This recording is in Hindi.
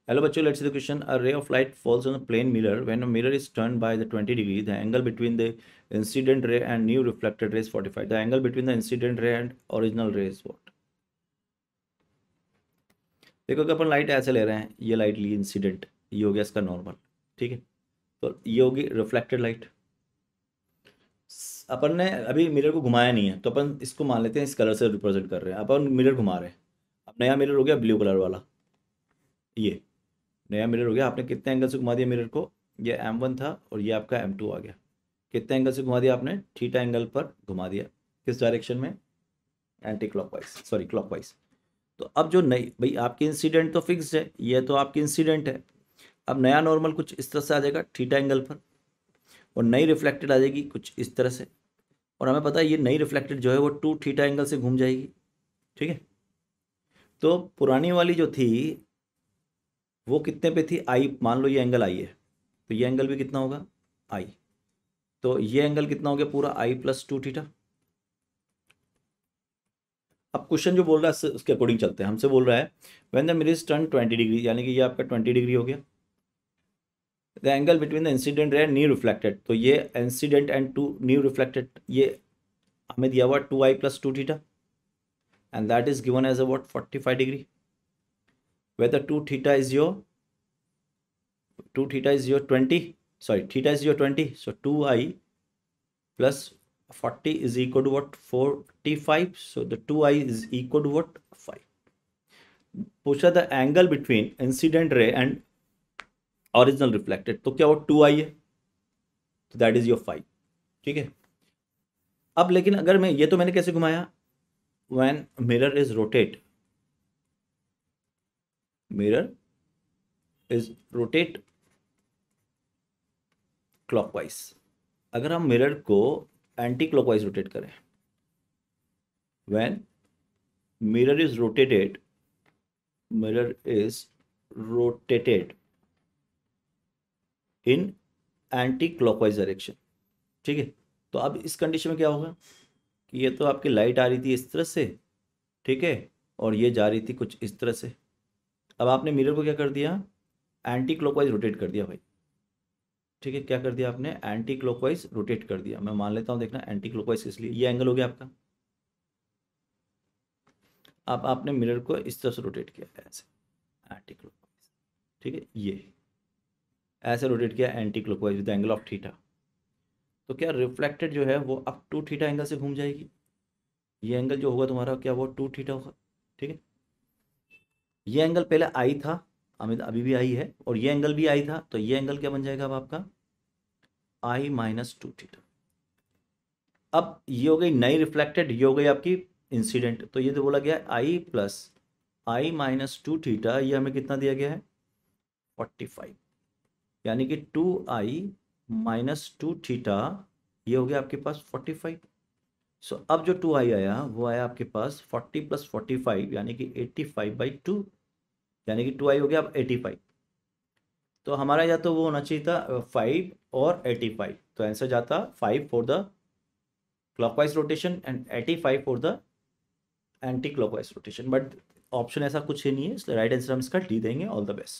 हेलो बच्चों, let's see the question. A ray of light falls on a plane mirror. When a mirror is turned by the 20 degree, the angle between the incident ray and new reflected ray is 45. The angle between the incident ray and original ray is what? देखो कि अपन लाइट ऐसे ले रहे हैं, ये लाइट ली इंसिडेंट, ये हो गया इसका नॉर्मल. ठीक है, तो ये होगी रिफ्लेक्टेड लाइट. अपन ने अभी मिरर को घुमाया नहीं है, तो अपन इसको मान लेते हैं इस कलर से रिप्रेजेंट कर रहे हैं. अपन मिरर घुमा रहे हैं. अब नया मिरर हो गया ब्लू कलर वाला. ये नया मिरर हो गया. आपने कितने एंगल से घुमा दिया मिरर को? ये M1 था और ये आपका M2 आ गया. कितने एंगल से घुमा दिया आपने? थीटा एंगल पर घुमा दिया. किस डायरेक्शन में? Anti clockwise, sorry clockwise. तो अब जो नई भाई आपकी इंसिडेंट तो फिक्स्ड है, ये तो आपकी इंसिडेंट है. अब नया नॉर्मल कुछ इस तरह से आ जाएगा थीटा एंगल पर, और नई रिफ्लेक्टेड आ जाएगी कुछ इस तरह से. और हमें पता है ये नई रिफ्लेक्टेड जो है वो 2 थीटा एंगल से घूम जाएगी. ठीक है, तो पुरानी वाली जो थी वो कितने पे थी? आई. मान लो ये एंगल आई है, तो ये एंगल भी कितना होगा? आई. तो ये एंगल कितना हो गया? पूरा आई प्लस 2 थीटा. अब क्वेश्चन जो बोल रहा है उसके अकॉर्डिंग चलते हैं. हमसे बोल रहा है when the mirror is turn 20 degree, यानी कि ये आपका 20 डिग्री हो गया. The angle between the incident ray and new reflected, तो ये incident and to new reflected, ये हमें दिया हुआ 2i plus 2 theta, and that is given as a what? 45 degree. whether 2 theta is your 20, sorry, theta is your 20, so 2i plus 40 is equal to what? 45. so the 2i is equal to what? 5. पूछा the angle between incident ray and original reflected, तो क्या वो 2i है, तो दैट इज योर 5. ठीक है. अब लेकिन अगर मैं ये, तो मैंने कैसे घुमाया? When mirror is rotate, mirror is rotate clockwise. अगर हम मिरर को एंटी क्लॉकवाइज रोटेट करें, when mirror is rotated, mirror is rotated in anti clockwise direction. ठीक है, तो अब इस कंडीशन में क्या होगा कि ये तो आपकी लाइट आ रही थी इस तरह से, ठीक है, और ये जा रही थी कुछ इस तरह से. अब आपने मिरर को क्या कर दिया? एंटी क्लॉकवाइज रोटेट कर दिया भाई. ठीक है, क्या कर दिया आपने? एंटी क्लॉकवाइज रोटेट कर दिया. मैं मान लेता हूँ, देखना एंटी क्लॉकवाइज किस लिए. ये एंगल हो गया आपका. अब आपने मिरर को इस तरह से रोटेट किया ऐसे, एंटी क्लॉकवाइज. ठीक है, ये ऐसे रोटेट किया anti clockwise with angle of theta. तो क्या रिफ्लेक्टेड जो है वो अब 2 थीटा एंगल से घूम जाएगी. ये एंगल जो होगा तुम्हारा, क्या वो 2 थीटा होगा. ठीक है, ये एंगल पहले आई था, अभी भी आई है, और ये एंगल भी आई था, तो ये एंगल क्या बन जाएगा अब आपका? आई माइनस 2 थीटा. अब ये हो गई नई रिफ्लेक्टेड, ये हो गई आपकी इंसिडेंट. तो ये तो बोला गया आई प्लस आई माइनस 2 थीटा, ये हमें कितना दिया गया है? 45. यानी कि 2i माइनस 2 थीटा, ये हो गया आपके पास 45. सो अब जो 2i आया वो आया आपके पास 40 प्लस 45, यानी कि 85/2, यानी कि 2i हो गया अब 85. तो हमारा या तो वो होना चाहिए था 5 और 85, तो आंसर जाता 5 for the clockwise rotation and 85 for the anti clockwise rotation. But option ऐसा कुछ ही नहीं है, इसलिए राइट आंसर हम इसका डी देंगे. All the best.